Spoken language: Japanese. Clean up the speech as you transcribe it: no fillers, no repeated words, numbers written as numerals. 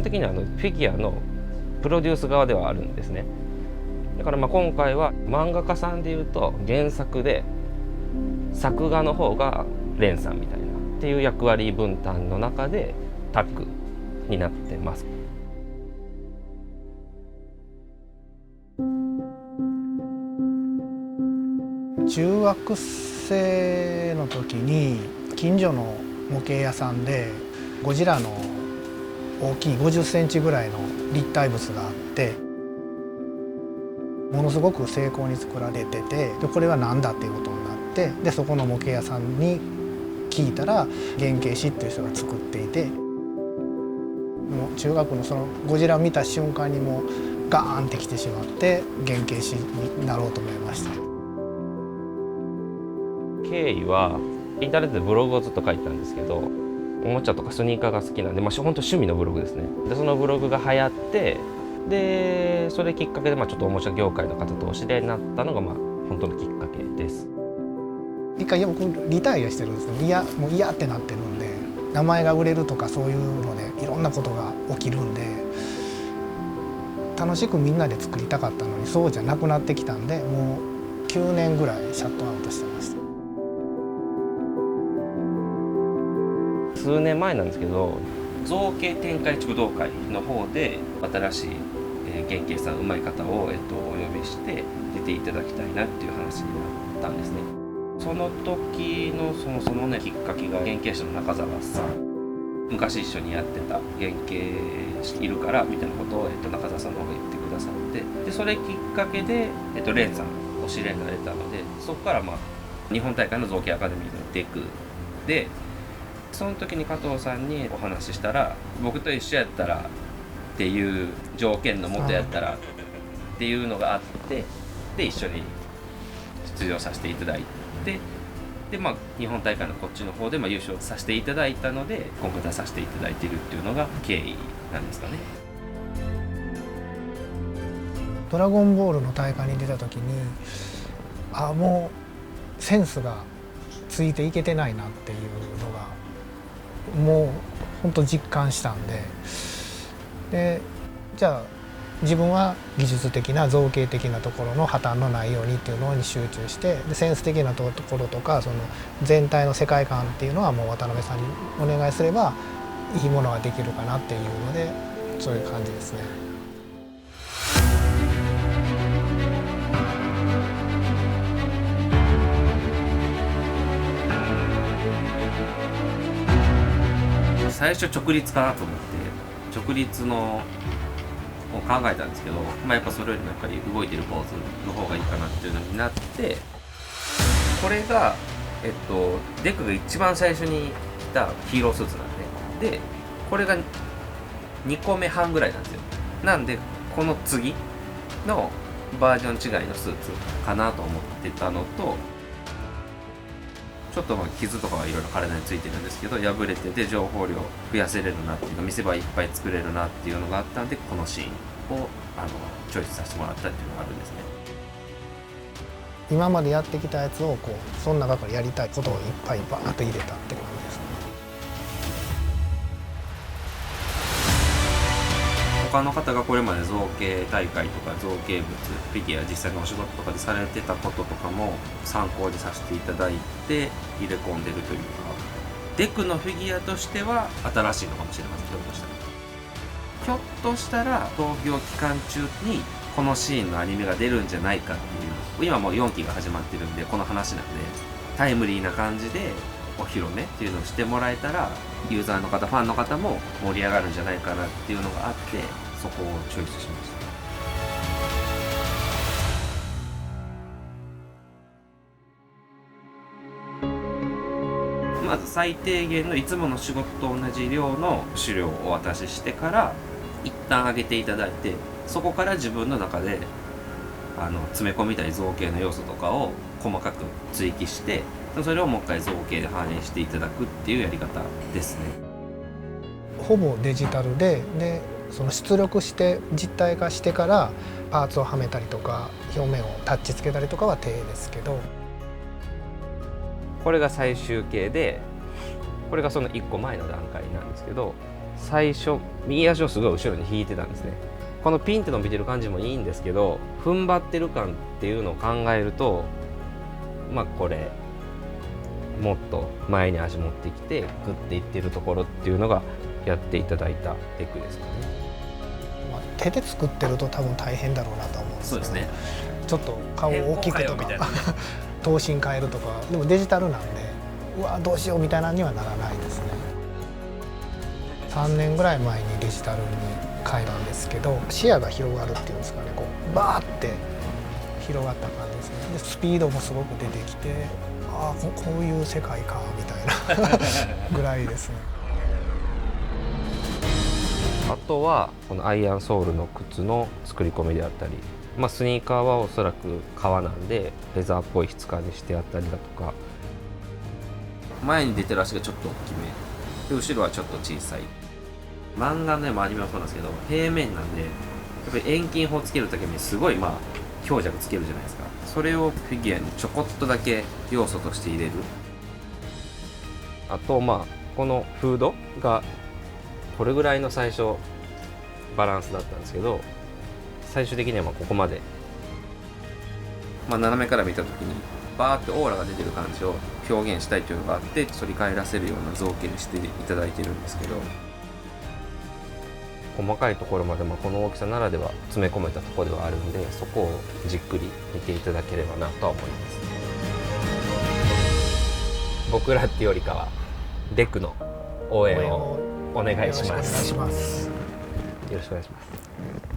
的にはフィギュアのプロデュース側ではあるんですね。だから今回は漫画家さんでいうと原作で作画の方がレンさんみたいなっていう役割分担の中でタッグになってます。中学生の時に近所の模型屋さんでゴジラの大きい50センチぐらいの立体物があって、ものすごく精巧に作られてて、でこれは何だっていうことになって、でそこの模型屋さんに聞いたら原型師っていう人が作っていて、もう中学のそのゴジラを見た瞬間にもうガーンってきてしまって原型師になろうと思いました。経緯はインターネットでブログをずっと書いてたんですけど、おもちゃとかスニーカーが好きなんで、本当趣味のブログですね。でそのブログが流行って、でそれきっかけでちょっとおもちゃ業界の方とお知り合いになったのが本当のきっかけです。一回僕リタイアしてるんですけど、もう嫌ってなってるんで、名前が売れるとかそういうのでいろんなことが起きるんで、楽しくみんなで作りたかったのにそうじゃなくなってきたんで、もう9年ぐらいシャットアウトしてました。数年前なんですけど、造形展開地武道会の方で新しい原型さん、うまい方を、お呼びして出ていただきたいなっていう話になったんですね。その時のそもそもねきっかけが原型師の中澤さん、昔一緒にやってた原型師いるからみたいなことを、中澤さんの方が言ってくださって、でそれきっかけで、レンさんお知り合いになれたので、そこから日本大会の造形アカデミーのデクで、その時に加藤さんにお話ししたら、僕と一緒やったらっていう条件のもとやったらっていうのがあって、で一緒に出場させていただいて、で日本大会のこっちの方で優勝させていただいたので、今回出させていただいているっていうのが経緯なんですかね。ドラゴンボールの大会に出た時に、もうセンスがついていけてないなっていうのがもう本当実感したんで、じゃあ自分は技術的な造形的なところの破綻のないようにっていうのに集中して、でセンス的なところとかその全体の世界観っていうのはもう渡辺さんにお願いすればいいものができるかなっていうので、そういう感じですね。最初直立かなと思って直立のを考えたんですけど、やっぱそれよりもやっぱり動いてるポーズの方がいいかなっていうのになって、これがデクが一番最初に着たヒーロースーツなんで、これが2個目半ぐらいなんですよ。なんでこの次のバージョン違いのスーツかなと思ってたのと、ちょっと傷とかはいろいろ体についてるんですけど、破れてて情報量増やせれるなっていうか、見せ場いっぱい作れるなっていうのがあったんで、このシーンをチョイスさせてもらったっていうのがあるんですね。今までやってきたやつをその中からやりたいことをいっぱいバーッと入れたって感じですね。他の方がこれまで造形大会とか造形物フィギュア実際のお仕事とかでされてたこととかも参考にさせていただいて入れ込んでるというか、デクのフィギュアとしては新しいのかもしれません。ひょっとしたら闘病期間中にこのシーンのアニメが出るんじゃないかっていう、今もう4期が始まってるんでこの話なんで、タイムリーな感じでお披露目っていうのをしてもらえたら、ユーザーの方ファンの方も盛り上がるんじゃないかなっていうのがあって、そこをチョイスしました。まず最低限のいつもの仕事と同じ量の資料をお渡ししてから一旦上げていただいて、そこから自分の中で詰め込みたい造形の要素とかを細かく追記して、それをもう一回造形で反映していただくっていうやり方ですね。ほぼデジタルでその出力して実体化してからパーツをはめたりとか表面をタッチつけたりとかは手ですけど、これが最終形で、これがその1個前の段階なんですけど、最初右足をすごい後ろに引いてたんですね。このピンって伸びてる感じもいいんですけど、踏ん張ってる感っていうのを考えると、まあこれもっと前に足持ってきてグッていってるところっていうのがやっていただいたテクですかね。まあ、手で作ってると多分大変だろうなと思うんですけど、そうですね。ちょっと顔を大きくとか、ね、頭身変えるとか、でもデジタルなんでうわどうしようみたいなにはならないですね。3年ぐらい前にデジタルに変えたんですけど、視野が広がるっていうんですかね、こうバーって広がった感じですね。でスピードもすごく出てきて、ああこういう世界かみたいなぐらいですね。あとはこのアイアンソールの靴の作り込みであったり、まあ、スニーカーはおそらく革なんでレザーっぽい質感にしてあったりだとか、前に出てる足がちょっと大きめで後ろはちょっと小さい。漫画のアニメもそうなんですけど、平面なんでやっぱり遠近法つけるだけにすごい強弱つけるじゃないですか。それをフィギュアにちょこっとだけ要素として入れる。あとこのフードがこれぐらいの最初バランスだったんですけど、最終的にはここまで、斜めから見た時にバーってオーラが出てる感じを表現したいというのがあって、反り返らせるような造形にしていただいてるんですけど、細かいところまでこの大きさならでは詰め込めたところではあるんで、そこをじっくり見ていただければなとは思います。僕らっていうよりかはデクの応援をお願いします。よろしくお願いします。よろしくお願いします。